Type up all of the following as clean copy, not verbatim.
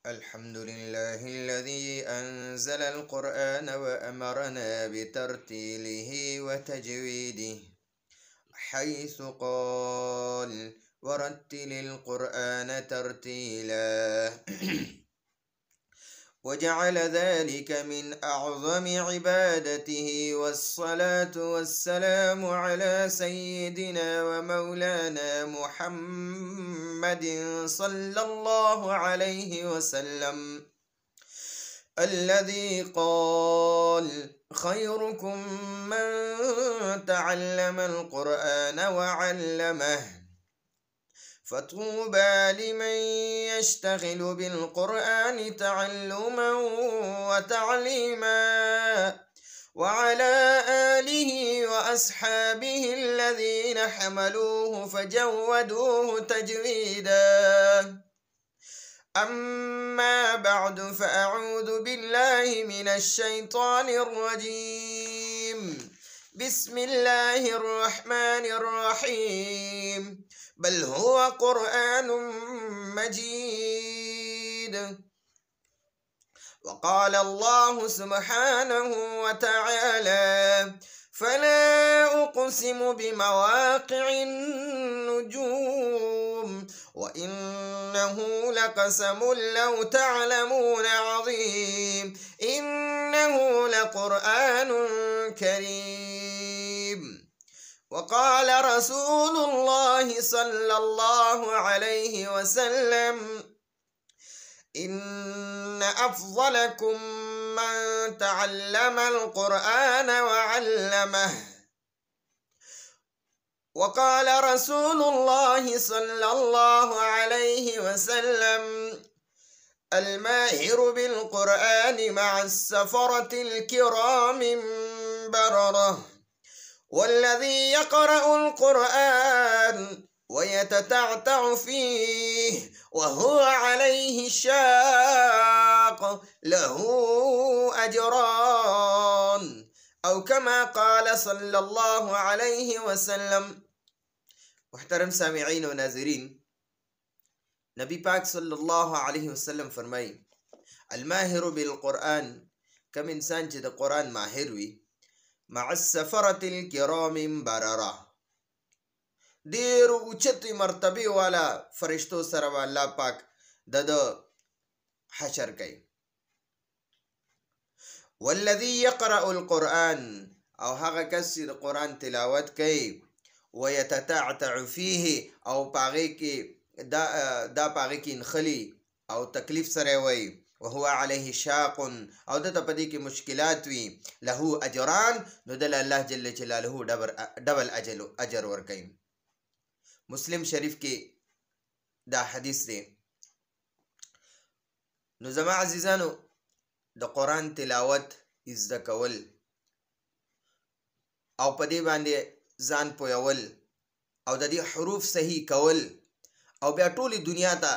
الحمد لله الذي أنزل القرآن وأمرنا بترتيله وتجويده، حيث قال: ورتل القرآن ترتيلا. وجعل ذلك من أعظم عبادته، والصلاة والسلام على سيدنا ومولانا محمد صلى الله عليه وسلم، الذي قال: خيركم من تعلم القرآن وعلمه، فطوبى لمن يشتغل بالقرآن تعلما وتعليما. وعلى آله وأصحابه الذين حملوه فجودوه تجويدا. أما بعد، فأعوذ بالله من الشيطان الرجيم. بسم الله الرحمن الرحيم. بل هو قرآن مجيد. وقال الله سبحانه وتعالى: فلا أقسم بمواقع النجوم، وإنه لقسم لو تعلمون عظيم، إنه لقرآن كريم. وقال رسول الله صلى الله عليه وسلم: إن أفضلكم من تعلم القرآن وعلمه. وقال رسول الله صلى الله عليه وسلم: الماهر بالقرآن مع السفرة الكرام بررة، والذي يقرأ القرآن ويتتعتع فيه وهو عليه شاق له أجران، أو كما قال صلى الله عليه وسلم. محترم سامعین و ناظرین، نبی پاک صلی اللہ علیہ وسلم فرمائی: الماهر بالقرآن، کم انسان چې د قرآن ماهر وي، مع السفرة الكرام برره، ډیر اوچتې مرتبه والا فرشتو سره به الله پاک د حشر کوي. والذي يقرأ القرآن، او هغه کس چې د قرآن تلاوت کوي، ويتتعتع فيه، او پاغې کې دا پاغې کې نخلي او تکلیف سره وي، وهو عليه شاق، او دته په دې کې مشکلات وي، له اجران، نو دل الله جل جلاله ډبل اجر ورکوي. مسلم شریف کې دا حدیث دی. نو زما عزیزانو، د قرآن تلاوت زده کول او په دې باندې ځان پویول او د دې حروف صحیح کول او بیا ټولې دنیا ته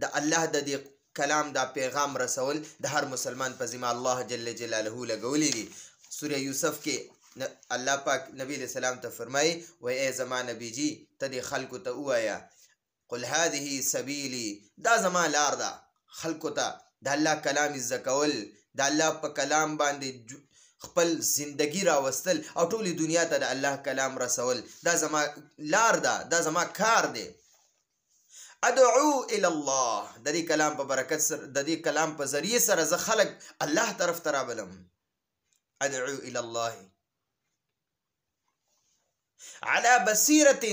د الله د دې کلام دا پیغام رسول د هر مسلمان په ذمه الله جل جلاله لګولی دي. سوره یوسف کې الله پاک نبی علیہ السلام ته فرمایي: و ای زما نبی جی، ته دې خلکو ته ووایه: قل هذه سبیلی، دا زما لار ده. خلکو ته د الله کلام زده کول، د الله په کلام باندې خپل زندگی راوستل او ټولې دنیا ته د الله کلام رسول، دا زما لار ده، دا زما کار دی. ادعو الى الله، د دې کلام په برکت سره، د دې کلام په ذریعه سره زه خلک الله طرف ته رابلم. ادعو الى الله على بصیرة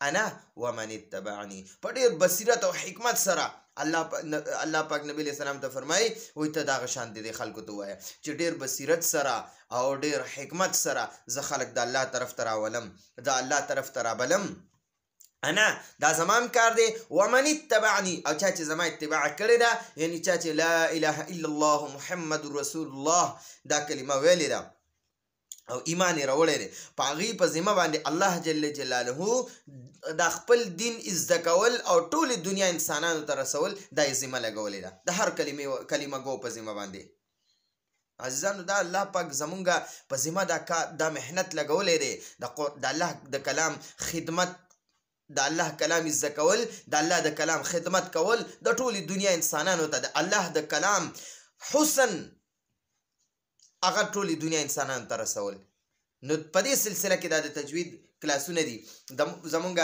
انا ومن اتبعنی، په ډېر بصیرت او حکمت سره الله پاک نبی علیہ السلام ته فرمایي: وایي ته دغه شان دې خلکو ته ووایه چې ډېر بصیرت سره او ډېر حکمت سره زه خلک د الله طرف ته راولم، د الله طرف ته رابلم. انا، دا زمان کار دی. ومن اتبعنی، او چا چې زما اتباع کړې ده، یعنی چا چې لا اله الا الله محمد رسول الله دا کلمه ویلې ده او ایمان یې راوړی دی، په هغې په ذمه باندې الله جل جلاله دا خپل دین زده کول او ټولې دنیا انسانانو ته رسول، دا یې ذمه لګولې ده، د هر کلمه گو په ذمه باندې. عزیزانو، دا الله پاک زمونږ په ذمه دا محنت لګولې دی، د الله د کلام خدمت د الله کلام زده کول، د الله د کلام خدمت کول، د ټولې دنیا انسانانو ته د الله د کلام حسن هغه ټولې دنیا انسانانو ته رسول. نو په دې سلسله کې دا د تجوید کلاسونه دي، زمونږ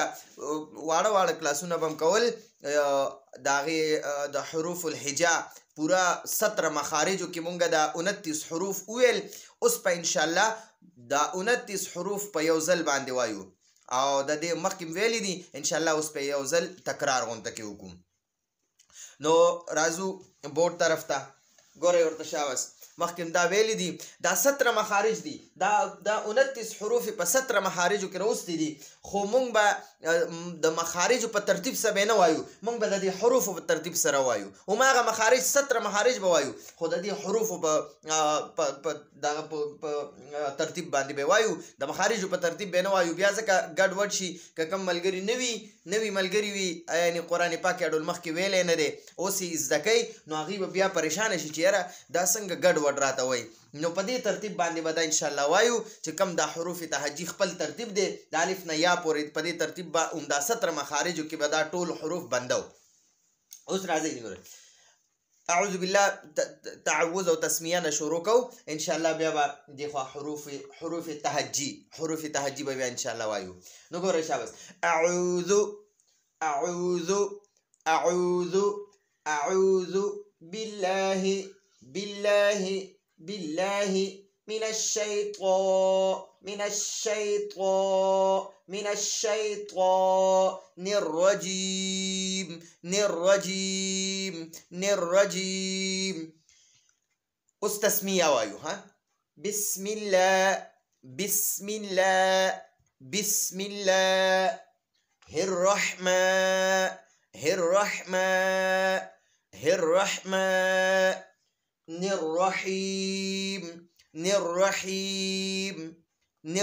واړه واړه کلاسونه به هم کول، د هغې د حروف الهجا پوره 17 مخارجو کې مونږ د 29 حروف وویل. اوس په انشاءالله د 29 حروف په یو ځل باندې وایو، او د دې مخکې ویلي دي انشاءالله اوس په یو ځل تکرار غونته کې وکړو. نو راځو بورډ طرف ته، ګورئ ورته شاباس. مخکې دا ویلي دي دا 17 مخارج دي، دا 29 حروف په 17 مخارجو کې راوستي دي، خو مونږ به د مخارجو په ترتیب سره به نه وایو، مونږ به د دې حروفو په ترتیب سره وایو. هماغه مخارج 17 مخارج به وایو، خو د دې حروفو په ترتیب باندې به وایو، د مخارجو په ترتیب به نه وایو. بیا ځکه ګډ وډ شي، که کوم ملګري نوي ملګري وي، یعنې قرآن پاک یې ډول مخکې ویلی نه دی، اوس یې زده کوي، نو هغوی به بیا پریشانه شي چې یاره دا څنګه ګډ وډ راته وایي. نو په دې ترتیب باندې به دا انشاءالله وایو چې کوم دا حروف تهجی خپل ترتیب دی، د الف نه یا پورې په دې ترتیب به همدا 17 مخارجو کې به دا ټول حروف بندو. اوس راځئ نګورئ، اعوذ بالله تعوذ او تسمیه نه شروع کوو، انشاءالله بیا به دې خوا حروف تهجی به بیا انشاءالله وایو. نو ګورئ شاباس، اعوذ بالله من الشيطان الرجيم. اوس تسمیه وایو. ها، بسم الله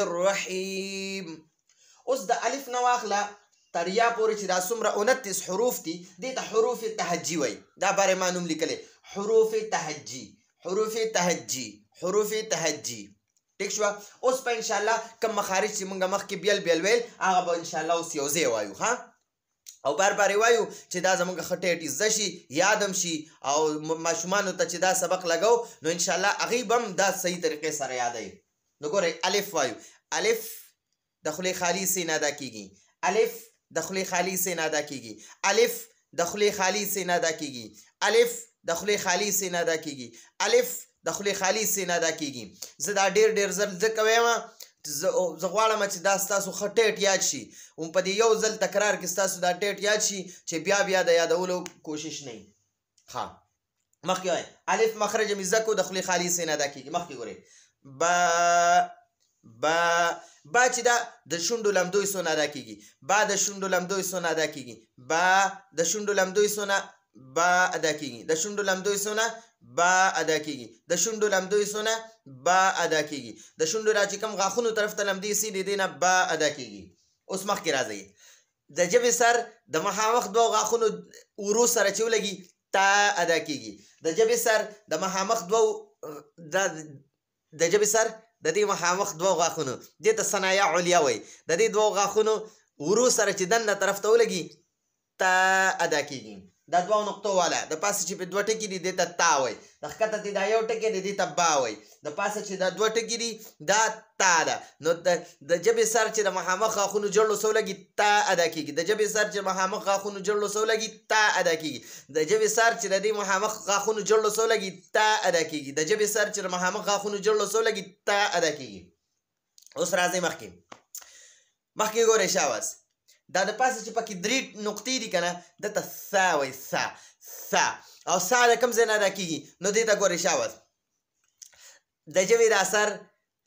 الرحیم. اوس د الف نه واخله تر یا پورې چې دا څومره 29 حروف دي، دې ته حروف تهجی وایي. دا باره ما نوم لیکلی، حروف تهجی. ټیک شوه. اوس په انشاءالله کوم مخارج چې مونږ مخکې بیل ویل، هغه به انشاءالله اوس یو ځای وایو. ها، او بار وایو چې دا زمونږ ښه ټیټ زده شي، یادم شي، او ماشومانو ته چې دا سبق لګو نو انشاءالله هغوی به هم دا صحیح طریقې سره یادوي. نو ګورئ، الف وایو. الف د خولې خالي سے نه ادا کېږي، الف د خولې خالي سے نه ادا کېږي، الف د خولې خالي سے نه ادا کېږي، الف د خولې خالي سے نه ادا کېږي، الف د خولې خالي سے نه ادا کېږي. زه دا ډېر ځل ځکه وایم، زه غواړم چې دا ستاسو ښه ټیټ یاد شي، په دې یو ځل تکرار کې ستاسو دا ټیټ یاد شي چې بیا د یادولو کوشش نه وي. ښه، مخکې وایي الف مخرج مې زده کړو، د خولې خالي سے نه ادا کېږي. مخکې ګورئ، با چې دا د شونډو لمدوی سو نه ادا کېږي، با د شونډو لمدوی سو نه ادا کېږي، با د شونډو لمدوی سو نه با ادا کېږي، د شونډو لمدوی سو نه با ادا کېږي، د شونډو لمدوی سو نه با ادا کېږي، د شونډو را چې کوم غاښونو طرف ته لمدې سي د دې نه با ادا کېږي. اوس مخکې راځئ، د ژبې سر د مخامخ دوو غاښونو ورو سره چې ولګي تا ادا کېږي، د ژبې سر د مخامخ دوو د ژبې سر د دې مخامخ دوو غاښونو دې ته ثنایا علیا وایي، د دې دوو غاښونو ورو سره چې دننه طرف ته ولګي تا ادا کېږي. دا دوه نقطو والا، د پاسه چې په دوه ټکي دي دې ته تا وایي، د ښکته چې دا یو ټکی دی دې ته با وایي، د پاسه چې دا دوه ټکي دي دا تا ده. نو د ژبې سر چې د مخامخ غاښونو جړلو سره ولګي تا ادا کېږي، د ژبې سر چې مخامخ غاښونو جړلو سره ولګي تا ادا کېږي، د ژبې سر چې د دې مخامخ غاښونو جړلو سره ولګي تا ادا کېږي، د ژبې سر چې د مخامخ غاښونو جړلو سره ولګي تا ادا کېږي. اوس راځئ مخکې ګورئ شاباس، دا د پاسه چې پکې 3 نقطې دي که نه، دته ثا وایي، ثا او ثا د کوم ځای نه ادا کېږي؟ نو دې ته ګورئ شاباس، د ژبې دا سر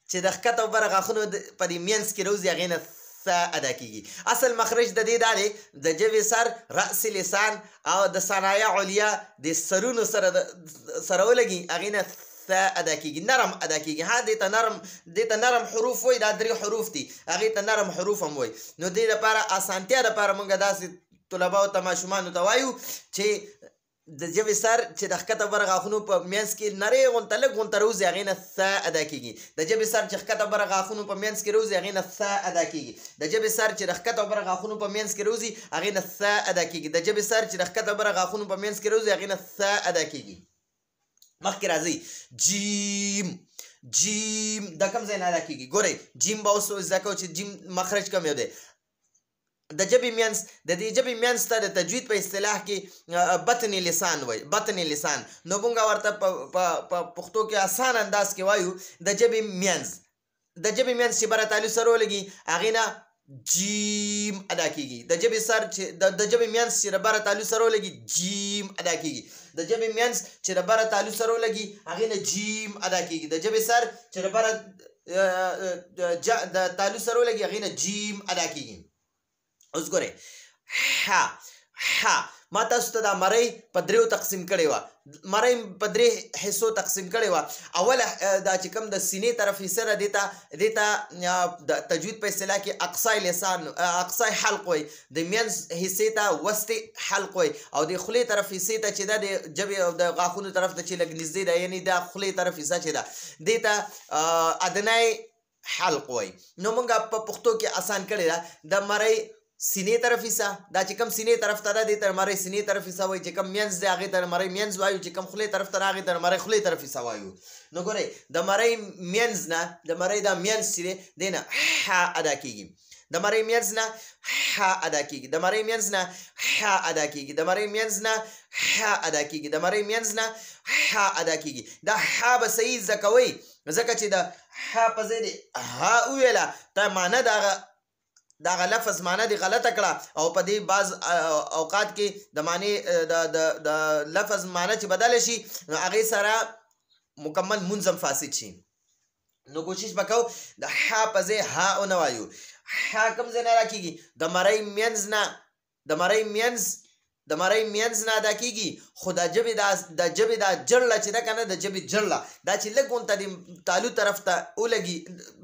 چې د ښکته او بره غاښونو په دې منځ کې راوځي هغې نه ثا ادا کېږي. اصل مخرج د دې دا دی، د ژبې سر رأس لسان او د ثنایا علیا د سرونو سره ولګي هغې نه ثا ادا کېږي، نرم ادا کېږي. ها، دې ته نرم حروف وایي، دا 3 حروف دي، هغې ته نرم حروف هم وایي. نو دې دپاره اسانتیا دپاره موږ داسې طلباو ته ماشومانو ته وایو چې د ژبې سر چې د ښکته بره غاښونو په منځ کې نرۍ غونته لږ غونته روځي هغې نه ث ادا کېږي د ژبې سر چې ښکته بره غاښونو په منځ کې روځي هغې نه ث ادا کېږي د ژبې سر چې د ښکته بره غاښونو په منځ کې روځي هغې نه ث ادا کېږي د ژبې سر چې د ښکته بره غاښونو په منځ کې روځي هغې نه ث ادا کېږي مخکې راځئ جیم جیم دا کوم ځای نه ادا کېږي ګورئ جیم به اوس زده کوو چې جیم مخرج کوم یو دی د ژبې منځ د دې ژبې منځ ته د تجوید په اصطلاح کې بطن لسان وایي بطن لسان نو موږ ورته په پښتو کې اسان انداز کې وایو د ژبې منځ چې بره تالو سره ولګي هغې نه جیم ادا کېږي د ژبې سر چې د ژبې منځ چې د بره تالو سره ولګي جیم ادا کېږي د ژبې منځ چې د بره تالو سره ولګي هغې نه جیم ادا کېږي د ژبې سر چې د بره د تالو سره ولګي هغې نه جیم ادا کېږي اوس ګورئ ما تاسو ته دا مرۍ په دریو تقسیم کړې وه مرۍ په درې حصو تقسیم کړې وه اوله دا چې کوم د سینې طرف حصه ده دې ته د تجوید په اصطلاح کې اقصای لسان اقصای حلق وایي د منځ حصې ته وسط حلق وایي او د خولې طرف حصې ته چې ده د ژبې او د غاښونو طرف ته چې لږ نږدې ده یعنې دا خولې طرف حصه چې ده دې ته ادنای حلق وایي نو موږ په پښتو کې اسان کړې ده د مرۍ سینې طرف حصه دا چې کوم سینې طرف ته ده دې ته مرۍ سینې طرف حصه وایي چې کوم منځ دی هغې ته مرۍ منځ وایو چې کوم خولې طرف ته ده هغې ته مرۍ خولې طرف حصه وایو نو ګورئ د مرۍ منځ نه د مرۍ دا منځ چې دی دې نه ح ادا کېږي د مرۍ منځ نه ح ادا کېږي د مرۍ منځ نه ح ادا کېږي د مرۍ منځ نه ح ادا کېږي د مرۍ منځ نه ح ادا کېږي دا ح به صحیح زده کوئ ځکه چې د ح په ځای د ها وویله ته معنه دغه لفظ معنی دی غلطه کړه او په دې بعض اوقات کې د معنی د لفظ معنی چې بدله شي نو هغې سره مکمل منظم فاسد شي نو کوشش به کوو د ح په ځای ها ونه وایو ح کوم ځای نه راکېږي د مرۍ منځ نه د مرۍ منځ نه ادا کېږي خو د ژبې دا جړله چې ده که نه د ژبې جړله دا چې لږ غونته د تالو طرف ته ولګي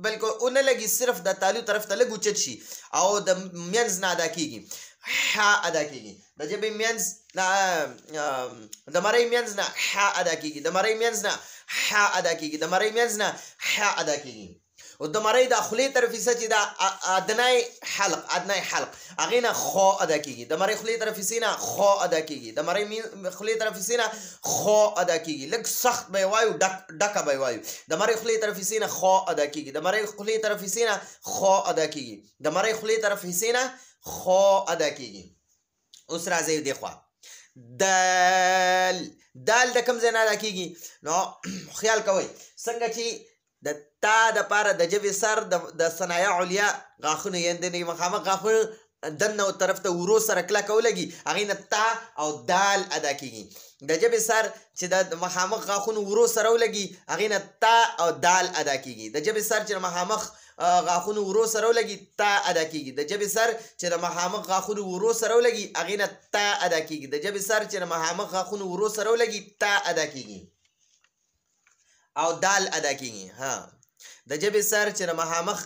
بلکې ونه لګي صرف د تالو طرف ته لږ اوچت شي او د منځ نه ادا کېږي ح ادا کېږي د ژبې منځ د مرۍ منځ نه ح ادا کېږي د مرۍ منځ نه ح ادا کېږي د مرۍ منځ نه ح ادا کېږي او د مرۍ د خولې طرف حصه چې دا ادنای حلق هغې نه خو ادا کېږي د مرۍ خولې طرف حصې نه خو ادا کېږي د مرۍ خولې طرف حصې نه خو ادا کېږي لږ سخت به یې وایو ډکه به یې وایو د مرۍ خولې طرف حصې نه خو ادا کېږي د مرۍ خولې طرف حصې نه خو ادا کېږي د مرۍ خولې طرف حصې نه خو ادا کېږي اوس راځئ دې خوا دال د کوم ځای نه ادا کېږي نو خیال کوئ څنګه چې د تا دپاره د ژبې سر د ثنایا علیا غاښونو یعنې مخامخ غاښونو دننه طرف ته ورو سره کلکه ولګي هغې نه تا او دال ادا کېږي د ژبې سر چې د مخامخ غاښونو ورو سره ولګي هغې نه تا او دال ادا کېږي د ژبې سر چې د مخامخ غاښونو ورو سره ولګي تا ادا کېږي د ژبې سر چې د مخامخ غاښونو ورو سره ولګي هغې نه تا ادا کېږي د ژبې سر چې د مخامخ غاښونو ورو سره ولګي تا ادا کېږي او دال ادا کېږي د ژبې سر چې د مخامخ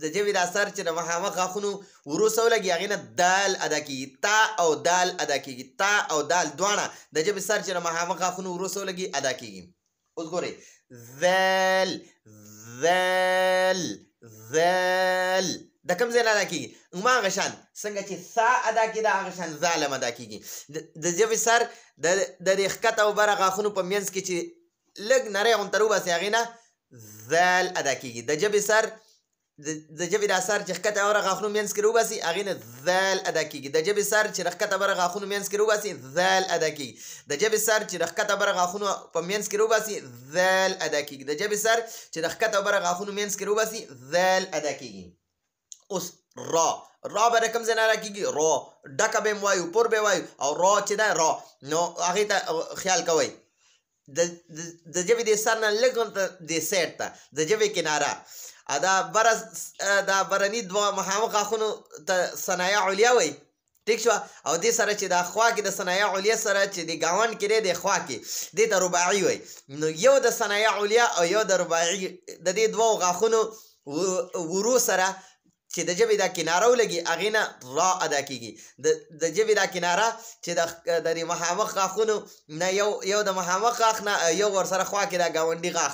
د ژبې دا سر چې د مخامخ غاښونو ورو سره ولګي هغې نه دال ادا کېږي تا او دال ادا کېږي تا او دال دواړه د ژبې سر چې د مخامخ غاښونو ورو سره ولګي ادا کېږي اوس ګورئ ذال د کوم ځای نه ادا کېږي هماغه شان څنګه چې ثا ادا کېده هغه شان ذال هم ادا کېږي د ژبې سر د دې ښکته او بره غاښونو په منځ کې چې لږ نری غونته روباسي هغې نه ذال ادا کېږي د ژبې سر د ژبې دا سر چې ښکته بره غاښونو منځ کې روباسي هغې نه ذال ادا کېږي د ژبې سر چې د ښکته بره غاښونو منځ کې روباسي ذال ادا کېږي د ژبې سر چې د ښکته بره غاښونو په منځ کې روباسي ذال ادا کېږي د ژبې سر چې د ښکته بره غاښونو منځ کې روباسي ذال ادا کېږي اوس را به د کوم ځای نه ادا کېږي را ډکه به یې وایو پور به یې وایو او را چې ده را نو هغې ته خیال کوئ د ژبې د سر نه لږ د سیډ ته د ژبې کناره دا برني دوه مخامخ غاښونو ته ثنایا علیا وایي ټیک شوه او دې سره چې دا خوا کې د ثنایا علیا سره چې د ګاونډ کې دی د خوا کې دې ته رباعي وایي نو یو د ثنایا علیا او یو د رباعي د دې دوو غاښونو ورو سره چې د ژبې دا کناره ولګي هغې نه را ادا کېږي د ژبې دا کناره چې د مخامخ غاښونو نه یو د مخامخ غاښ نه یو ورسره خوا کې دا ګاونډي غاښ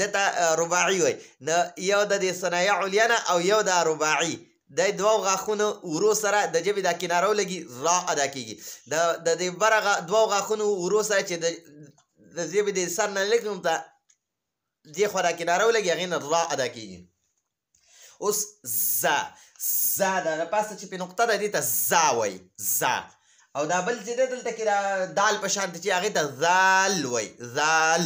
دته رباعي وایي نو یو د دې ثنایه علیا نه او یو دا رباعي د دوو غاښونو ورو سره د ژبې دا کناره ولګي را ادا کېږي د دې بره دوو غاښونو ورو سره چې د ژبې د سر نه لږ نوم ته دې خوا دا کناره ولګي هغې نه را ادا کېږي اوس زا د پاسه چې پې نقطه ده دې ته زا وایي زا او دا بل چې دی دلته کې دا دال په شان چې هغې ته ذال وایي ذال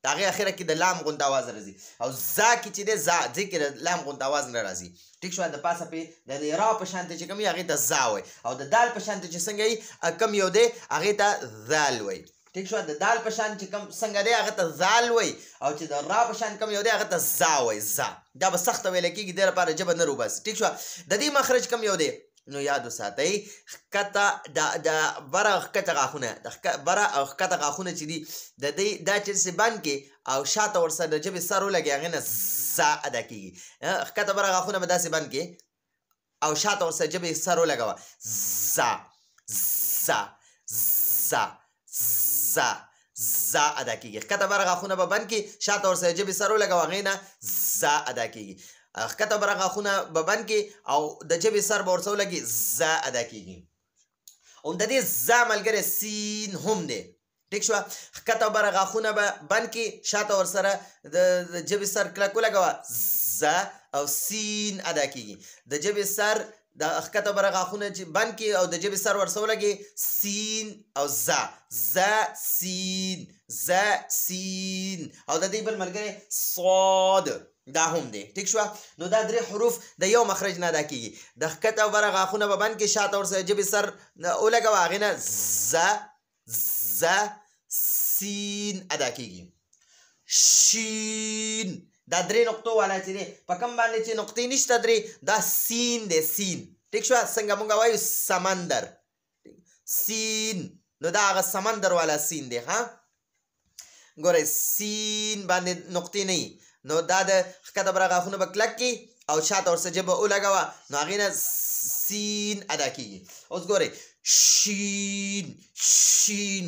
د هغې اخره کې د لام غوندې اواز راځي او زا کې چې دی زا ځای کې د لام غوندې اواز نه راځي ټیک شوه د پاسه پې د را په شانتې چې کوم وي هغې ته زا وایي او د دال په شانتې چې څنګه وي کم یو دی هغې ته ذال وایي ټیک شوه د دال په شان چې کوم څنګه دی هغه ته زال وایي او چې د را په شان کوم یو دی هغه ته زا وایي زا دا به سخته ویلی کېږي دې لپاره ژبه نه روباسي ټیک شوه د دې مخرج کوم یو دی نو یاد وساتئ ښکته د بره ښکته غاښونه بره او ښکته غاښونه چې دي د دې دا چې داسې بند کې او شاته ورسره د ژبې سر ولګي هغې نه زا ادا کېږي ښکته بره غاښونه به داسې بند کې او شاته ورسره ژبې سر ولګوه زا زا زا زا زا ادا کېږي ښکته بره غاښونه به بند کې شاته ورسره ژبې سر ولګوه هغې نه زا ادا کېږي ښکته بره غاښونه به بند کې او د ژبې سر به ورسره ولګي زا ادا کېږي او د دې زا ملګری سین هم دی ټیک شوه ښکته بره غاښونه به بند کې شاته ورسره د ژبې سر کلک ولګوه زا او سین ادا کېږي د ژبې سر د ښکته بره غاښونه چې بند کې او د ژبې سر ورسره ولګي سین او زا زا سین زا سین او د دې بل ملګری صاد دا هم دی ټیک شوه نو دا درې حروف د یو مخرج نه ادا کېږي د ښکته او بره غاښونه به بند کې شاته ورسره ژبې سر ولګوه هغې نه زا زا سین ادا کېږي شین دا درې نقطو والا چې دی په کوم باندې چې نقطې نشته درې دا سین دی سین ټیک شوه څنګه مونږ وایو سمندر سین نو دا هغه سمندر والا سین دی ها ګورئ سین باندې نقطې نه نو دا د ښکته بره غاښونه به کلک کړي او شاته ورسره ژبه ولګوه نو هغې نه سین ادا کېږي اوس ګورئ شین شین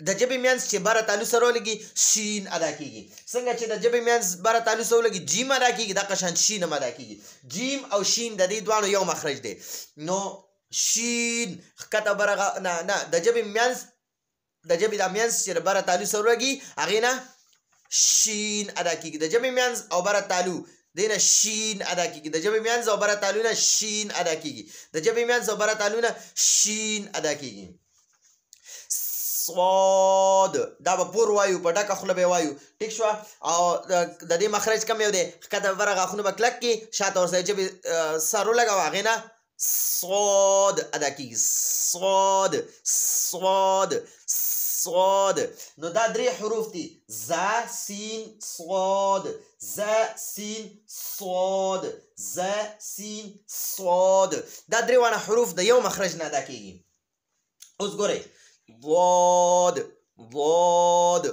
د ژبې منځ چې بره تالو سره ولګي شین ادا کېږي څنګه چې د ژبې منځ بره تالو سره ولګي جیم ادا کېږي دقه شان شین هم ادا کېږي جیم او شین د دې دواړو یو مخرج دی نو شین ښکته بره نه د ژبې منځ د ژبې دا منځ چې بره تالو سره ولګي هغې نه شین ادا کېږي د ژبې منځ او بره تالو دې نه شین ادا کېږي د ژبې منځ او بره تالو نه شین ادا کېږي د ژبې منځ او بره تالو نه شین ادا کېږي صاد دا به پور وایو په ډکه خوله به یې وایو ټیک شوه او د دې مخرج کم یو دی ښکته بره غاښونه به کلک کړي شاته ورسره ژبې سر ولګوه هغې نه صاد ادا کېږي صاد صاد صاد نو دا درې حروف دي زا سین صاد زا سین صاد زا سین صاد دا درې واړه حروف د یو مخرج نه ادا کېږي اوس ګورئ ضاد ضاد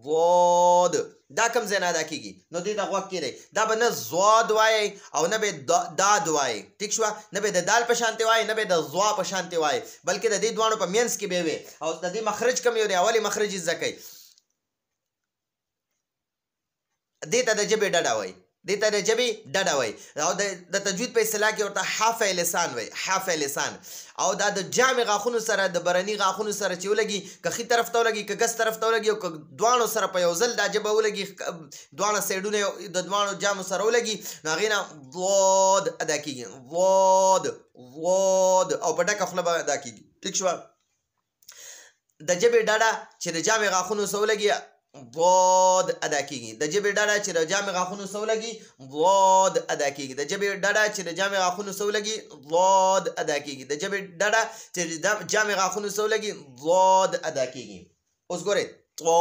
ضاد دا کوم ځای نه ادا کېږي نو دې ته غوږ کېږدئ دا به نه ضاد وایئ او نه به داد وایئ ټیک شوه نه به د دال په شانتې وایئ نه به د ضوا په شانتې وایئ بلکې د دې دواړو په منځ کې به وي او د دې مخرج کوم یو دی اولې مخرج یې زده کوئ دې ته د ژبې ډډه وایي دې ته د ژبې ډډه وایي او د تجوید په اصطلاح کې ورته حافظ لسان وایي حافظ لسان او دا د جامع غاښونو سره د برني غاښونو سره چې ولګي که ښي طرف ته ولګي که ګس طرف ته ولګي او که دواړو سره په یو ځل دا ژبه ولګي دواړه سایډونه د دواړو جامو سره ولګي نو هغې نه ضاد ادا کېږي ضاد ضاد او په ډکه خوله به ادا کېږي ټیک شوه د ژبې ډډه چې د جامع غاښونو سره ولګي ضاد ادا کېږي د ژبې ډډه چې د جامع غاښونو سره ولګي ضاد ادا کېږي د ژبې ډډه چې د جامع غاښونو سره ولګي ضاد ادا کېږي د ژبې ډډه چې د جامع غاښونو سره ولګي ضاد ادا کېږي اوس ګورئ طو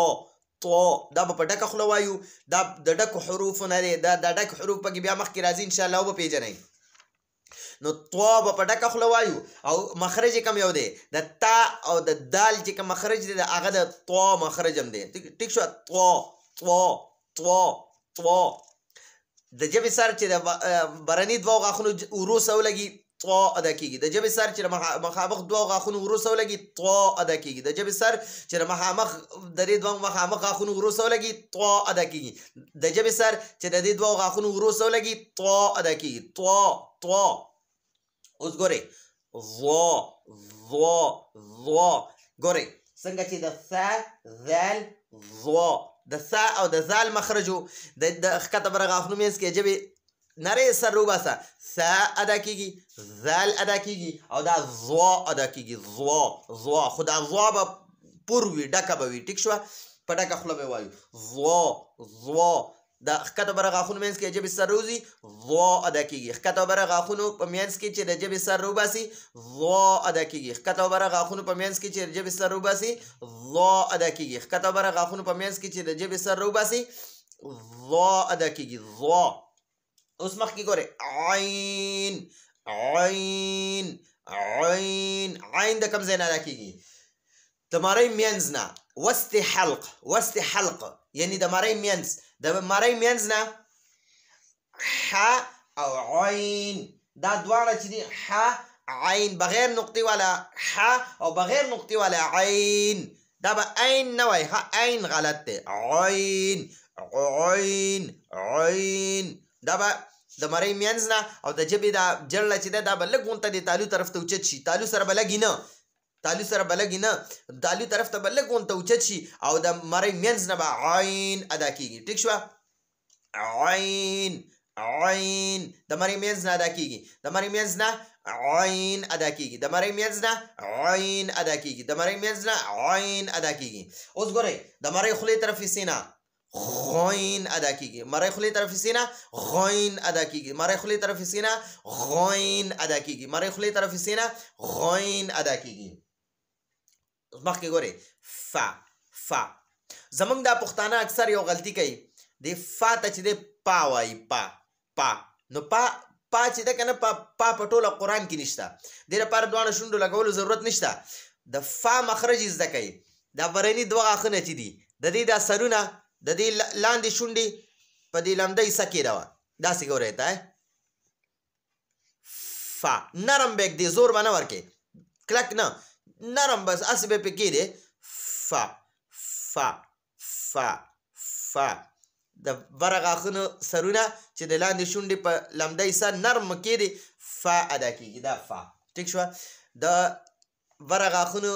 طو دا به په ډکه خوله وایو دا د ډکو حروفو نه دی دا د ډک حروف پکې بیا مخکې راځي انشاءالله وبپېژنئ نو طو به په ډکه خوله وایو او مخرج یې کم یو دی د تا او د دال چې کوم مخرج دی هغه د طو مخرج هم دی ټیک شوه طو طو طو طو د ژبې سر چې د برني دوه غاښونو وروسته ولګي طوا ادا کیږي. د ژبې سر چې د مخامخ دوه غاښونو وروسته ولګي طوا ادا کیږي. د ژبې سر چې د مخامخ د دې دوه مخامخ غاښونو وروسته ولګي طوا ادا کیږي. د ژبې سر چې د دې دوه غاښونو وروسته ولګي طوا ادا کیږي. طوا طوا. اوس ګورئ ظوا ظوا ظوا. ګورئ څنګه چې د ثا ذال ظوا د ثا او د ذال مخرجو د ښکته بره غاښونو منځ کې ژبې نری سر روباسه ثا ادا کیږي ذال ادا کیږي او دا ظوا ادا کیږي. ظوا ظوا. خو دا ظوا به پور وي ډکه به وي. ټیک شوه په ډکه خوله به وایو ظوا ظوا. د ښکته بره غاښونو منځ کې ژبې سر روځي ظوا ادا کیږي. ښکته بره غاښونو په منځ کې چې د ژبې سر روباسي ظوا ادا کیږي. ښکته بره غاښونو په منځ کې چې د ژبې سر روباسي ظوا ادا کیږي. ښکته بره غاښونو په منځ کې چې د ژبې سر روباسي ظوا ادا کیږي. ظوا. اوس مخکې ګورئ عین عین عین. عین د کوم ځای نه ادا کیږي؟ د مرۍ منځ نه. وسط حلق وسط حلق یعنی د مرۍ منځ. د مرۍ منځ نه ح او عین دا دواړه چې دي ح عین بغیر نقطې والا ح او بغیر نقطې والا عین. دا به عین نه وای ها عین غلط دی. عین عین عین. دا به د مرۍ منځ نه او د ژبې دا جړله چې ده دا به لږ غونته د تالو طرف ته اوچت شي. تالو سره به لګي نه تالو سره به لګي نه تالو طرف ته به لږ غونته اوچت شي او د مرۍ منځ نه به عین ادا کیږي. ټیک شوه عین عین. د مرۍ منځ نه ادا کیږي. د مرۍ منځ نه عین ادا کیږي. د مرۍ منځ نه عین ادا کیږي. د مرۍ منځ نه عین ادا کیږي. اوس ګورئ د مرۍ خولې طرف سینه غین ادا کیږي. مرۍ خولې طرف سینه غین ادا کیږي. مرۍ خولې طرف سینه غین ادا کیږي. مرۍ خولې طرف سینه غین ادا کیږي. مخکې ګورئ فا فا. زمونږ دا پښتانه اکثر یو غلطي کوي د فا ته چې دی پا وایي پا پا. نو پا چې ده که نه پا په ټوله قرآن کې نشته. دې لپاره دواړه شونډو لګولو ضرورت نشته. د فا مخرج یې زده کوئ. دا برني دوه غاښونه چې دي د دې دا سرونه د دې لاندې شونډې په دې لمده حصه کېږدوه. داسې ګورئ ته فا. نرم به ږدې زور به نه ورکې کلک نه نرم بس هسې به پې کېږدې فا فا فا فا. د بره غاښونو سرونه چې د لاندې شونډې په لمده حصه نرم کېږدې فا ادا کېږي. دا فا. ټیک شوه. د بره غاښونو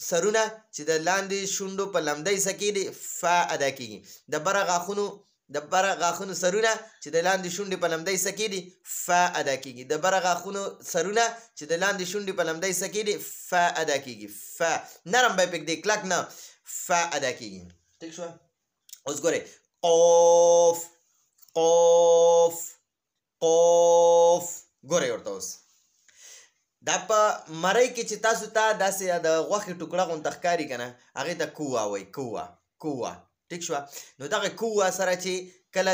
سرونه چې د لاندې شونډو په لمده حصه کېږدي فا ادا کېږي. د بره غاښونو سرونه چې د لاندې شونډې په لمده حصه کېږدي فا ادا کېږي. د بره غاښونو سرونه چې د لاندې شونډې په لمده حصه کېږدي فا ادا کېږي. فا. نرم به یې پرېږدئ کلک نه فا ادا کېږي. ټیک شوه. اوس ګورئ قوف قوف قوف. ګورئ ورته اوس دا په مرۍ کې چې تاسو ته داسې د غوښې ټوکړه غونته ښکاري که نه هغې ته کوه وایي کوه کوه. ټیک شوه. نو دغه کوه سره چې کله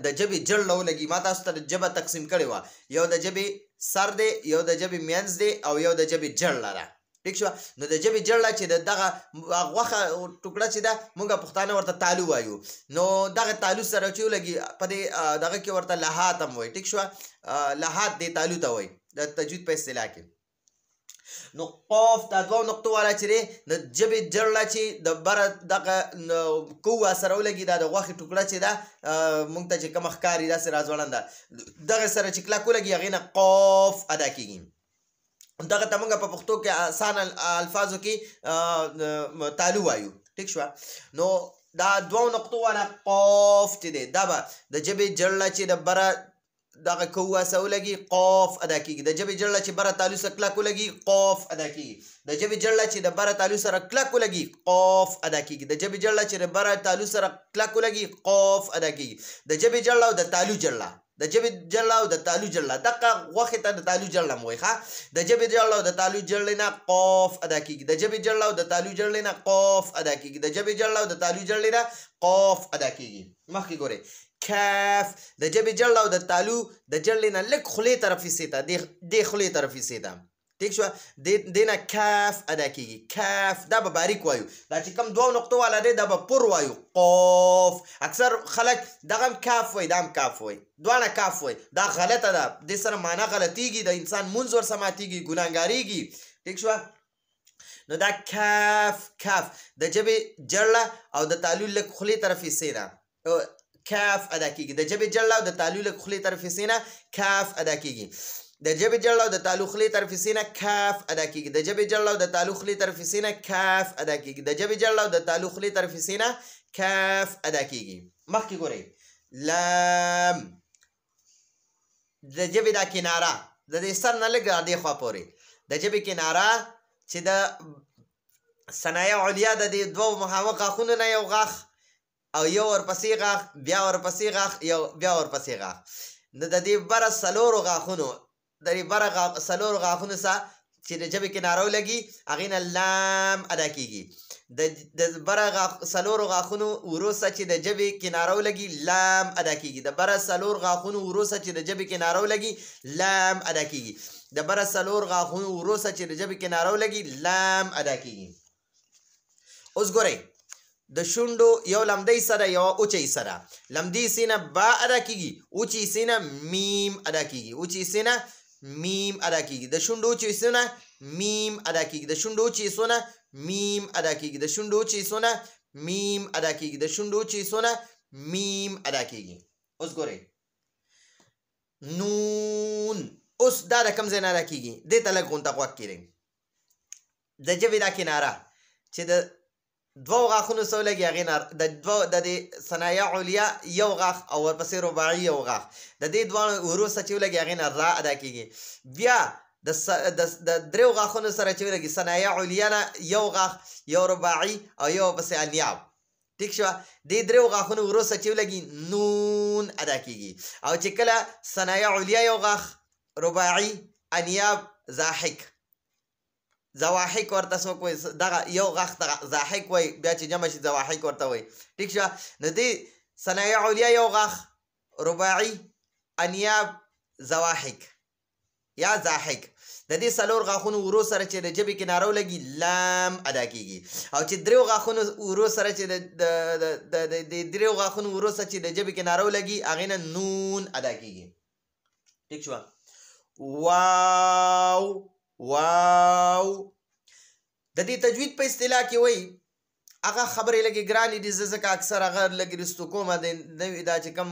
د ژبې جړله ولګي ما تاسو ته ژبه تقسیم کړې وه. یو د ژبې سر دی یو د ژبې منځ دی او یو د ژبې جړله ده. ټیک شوه. نو د ژبې جړله چې دغه غوښه ټوکړه چې ده موږ پښتانه ورته تالو وایو. نو دغه تالو سره چې ولګي په دې دغه کې ورته لحات هم وایي. ټیک شوه. لحات دې تالو ته وایي د تجوید په اصطلاح کې. نو قاف دا دوه نقطو والا چې دی د ژبې جړله چې د بره دغه کوه سره ولګي دا د غوښې ټوکړه چې ده موږ ته چې کومه ښکاري داسې راځوړنده دغه سره چې کلک ولګي هغې نه قاف ادا کېږي. دغه ته موږ په پښتو کې آسان الفاظو کې تالو وایو. ټیک شوه. نو دا دوه نقطو والا قاف چې دی دا به د ژبې جړله چې د بره دغه کوه سره ولګي قاف ادا کېږي. د ژبې جړله چې بره تالو سره کلک ولګي قاف ادا کېږي. د ژبې جړله چې د بره تالو سره کلک ولګي قاف ادا کېږي. د ژبې جړله چې د بره تالو سره کلک ولګي قاف ادا کېږي. د ژبې جړله او د تالو جړله د ژبې جړله او د تالو جړله دغه غوښې ته د تالو جړله م وایي ښه. د ژبې جړله او د تالو جړلې نه قاف ادا کېږي. د ژبې جړله او د تالو جړلې نه قاف ادا کېږي. د ژبې جړله او د تالو جړلې نه قاف ادا کېږي. مخکې ګورئ کاف. د ژبې جړله او د تالو د جړلې نه لږ خولې طرف حصې ته دې خولې طرف حصې ته ټیک شو دې نه کاف ادا کیږي کاف دا به باریک وایو دا چې کوم دوه نقطو والا دی دا به پر وایو قاف اکثر خلک دغه هم کاف وایي دا هم کاف وایي دواړه کاف وایي دا غلطه ده دې سره معنا غلطیږي د انسان مونځ ورسره ماتیږي ګناهګاریږي ټیک شو نو دا کاف کاف د ژبې جړله او د تالو لږ خولې طرفې سینه کاف ادا کیږي د ژبې جړله او د تالو لږ خولې طرفې سینه کاف ادا کیږي د ژبې جړله او د تالو خولې طرفې سینه کاف ادا کیږي د ژبې جړله او د تالو خولې طرفې سینه کاف ادا کیږي د ژبې جړله او د تالو خولې طرفې سینه کاف ادا کیږي مخکې ګورئ لام د ژبې دا کناره د دې سر نه لږ دې خوا پورې د ژبې کناره چې د ثنایه علیا د دې دوو مخامخ غاښونو نه یو غاښ او یو ورپسې غاښ بیا ورپسې غاښ یو بیا ورپسې غاښ نو د دې بره څلورو غاښونو د دې بره څلورو غاښونو څخه چې د ژبې کناره ولګي هغې نه لام ادا کیږي د بره څلورو غاښونو وروسته چې د ژبې کناره ولګي لام ادا کیږي د بره څلور غاښونو وروسته چې د ژبې کناره ولګي لام ادا کیږي د بره څلور غاښونو وروسته چې د ژبې کناره ولګي لام ادا کیږي اوس ګورئ د شونډو یو لمدی سره یو اوچی سره لمدی سینه با ادا کیږي اوچی سینه میم ادا کیږي اوچی سینه میم ادا کیږي د شونډو اوچی سینه میم ادا کیږي د شونډو اوچی سونه میم ادا کیږي د شونډو اوچی سونه میم ادا کیږي د شونډو اوچی سونه میم ادا کیږي اوس ګورئ نون اوس دا د کوم ځای نه ادا کیږي دې ته لږ غونته غوږ کیږئ د ژبې دا کناره چې د دوو غاښونو څه ولګي هغې نه د دوو د دې ثنایه علیا یو غاښ او ورپسې رباعي یو غاښ د دې دواړو وروسته چې ولګي هغې نه را ادا کیږي بیا د دریو غاښونو سره چې ولګي ثنایه علیا نه یو غاښ یو رباعي او یو ورپسې انیاب ټیک شوه دې دریو غاښونو وروسته چې ولګي نون ادا کیږي او چې کله ثنایه علیا یو غاښ رباعي انیاب ضاحک زواحک ورته څوک وایي دغه یو غاښ ته ضاحک وایي بیا چې جمع شي زواحک ورته وایي ټیک شوه نو دې ثنایه علیا یو غاښ رباعي انیاب زواحک یا ضاحک د دې څلور غاښونو ورو سره چې د ژبې کناره ولګي لام ادا کیږي او چې دریو غاښونو ورو سره چې د دریو غاښونو ورو سره چې د ژبې کناره ولګي هغې نه نون ادا کیږي ټیک شوه واو واو د دې تجوید په اصطلاح کې وایي هغه خبرې لږې ګرانې دي زه ځکه اکثر هغه لږ رستو کومه د نوي دا چې کوم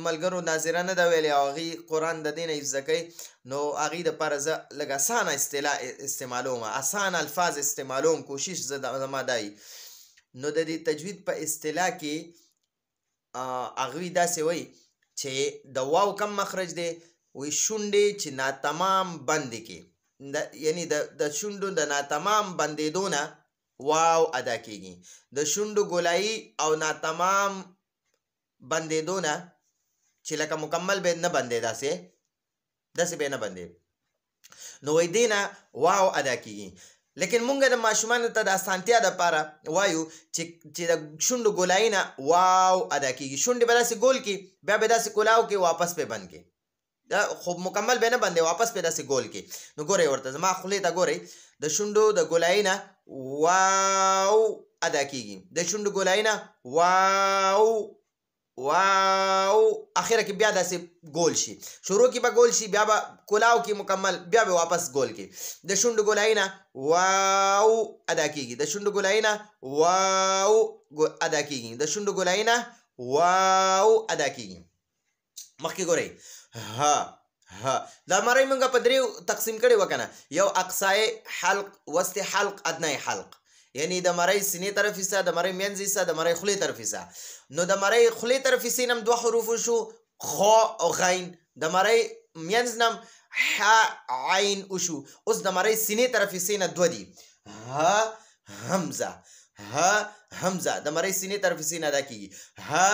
ملګرو ناظره نه ده ویلې او هغې قرآن د دې نه حفظه کوي نو هغې دپاره زه لږ اسانه اصطلاح استعمالوم اسانه الفاظ استعمالوم کوشش زما دا وي نو د دې تجوید په اصطلاح کې هغوی داسې وایي چې د واو کم مخرج دی وایي شونډې چې ناتمام بندې کې یعنی د شونډو د ناتمام بندېدو نه واو ادا کیږي د شونډو ګولایي او ناتمام بندېدو نه چې لکه مکمل به نه بندې داسې به نه بندې نو وایي دې نه واو ادا کیږي لیکن مونږ د ماشومانو ته د اسانتیا دپاره وایو چې د شونډو ګولایي نه واو ادا کیږي شونډې به داسې ګول کړي بیا به داسې کولاو کې واپس پې بند کړي خو مکمل به نه بندې واپس پې داسې ګول کې نو ګورئ ورته زما خولې ته ګورئ د شونډو د ګولایي نه واو ادا کیږي د شونډو ګولایي نه واو واو اخره کې بیا داسې ګول شي شروع کې به ګول شي بیا به کولاو کې مکمل بیا به واپس ګول کې د شونډو ګولایي نه واو ادا کیږي د شونډو ګولایي نه واو ادا کیږي د شونډو ګولایي نه واو ادا کیږي مخکې ګورئ ها ها دا مرۍ مونږ په دریو تقسیم کړی و کنه یو اقصای حلق وسط حلق ادنای حلق یعنی د مرۍ سینې طرف حصه د مرۍ منځ حصه د مرۍ خولې طرف حصه نو د مرۍ خولې طرف حصې نم دوه حروف شو خا او غین د مرۍ منځ نم ح عین وشو اوس د مرۍ سینې طرف حصې نه دوه دي ها همزه ها همزه د مرۍ سینې طرف حصې نه ادا کیږي ها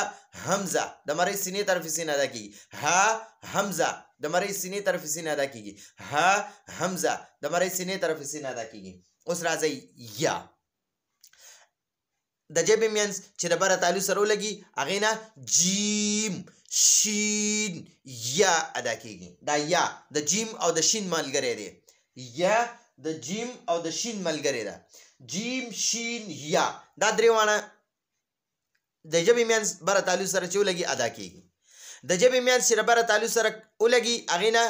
همزه د مرۍ سینې طرف حصې نه ادا کیږي ها همزه د مرۍ سینې طرف حصې نه ادا کیږي ها همزه د مرۍ سینې طرف حصې نه ادا کیږي اوس راځئ یا د ژبې منځ چې د بره تالو سره ولګي هغې نه جیم شین یا ادا کیږي دا یا د جیم او د شین ملګری دی یا د جیم او د شین ملګری ده. جیم شین یا دا درې واړه د ژبې منځ بره تعلق سره چې ولګي ادا کیږي. د ژبې منځ چې بره تعلق سره ولګي هغې نه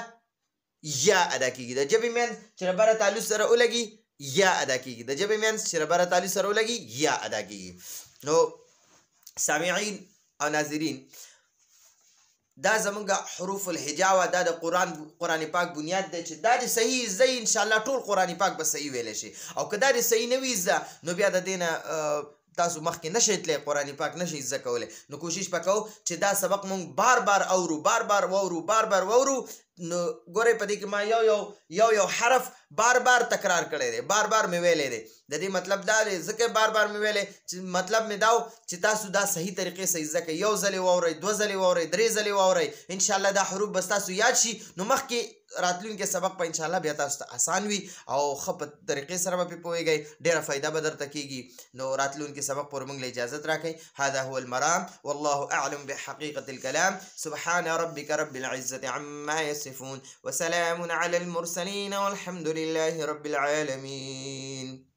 یا ادا کیږي. د ژبې منځ چې بره تعلق سره ولګي یا ادا کیږي. د ژبې منځ چې بره تعلق سره ولګي یا ادا کیږي. نو سامعین او ناظرین دا زمونږ حروف الهجا وه. دا د قرآن پاک بنیاد دی چې دا د صحیح زده انشاءالله ټول قرآن پاک به صحیح ویلی شي. او که دا د صحیح نه وي زده نو بیا د دې نه تاسو مخکې نشئ تللی، قرآن پاک نشئ زده کولی. نو کوشش به کوو چې دا سبق مونږ بار بار اورو، بار بار وورو. نو ګورئ په دې کې ما یو حرف بار بار تکرار کړی دی، بار بار مې ویلی دی. د دې مطلب دا دی ځکه بار بار مې ویلی چې مطلب مې دا و چې تاسو دا صحیح طریقې سره زده کړئ. یو ځلې واورئ، دوه ځلې واورئ، درې ځلې واورئ، انشاءالله دا حروف به ستاسو یاد شي. نو مخکې راتلونکي سبق په انشاءالله بیا تاسو ته آسان وي او ښه په طریقې سره به پرې پوهېږئ، ډېره فایده به درته کېږي. نو راتلونکي سبق پورې موږ له اجازت راکئ. هذا هو المرام والله اعلم بحقيقة الكلام. سبحان ربك رب العزة عما يصفون وسلام على المرسلين والحمد لله رب العالمين.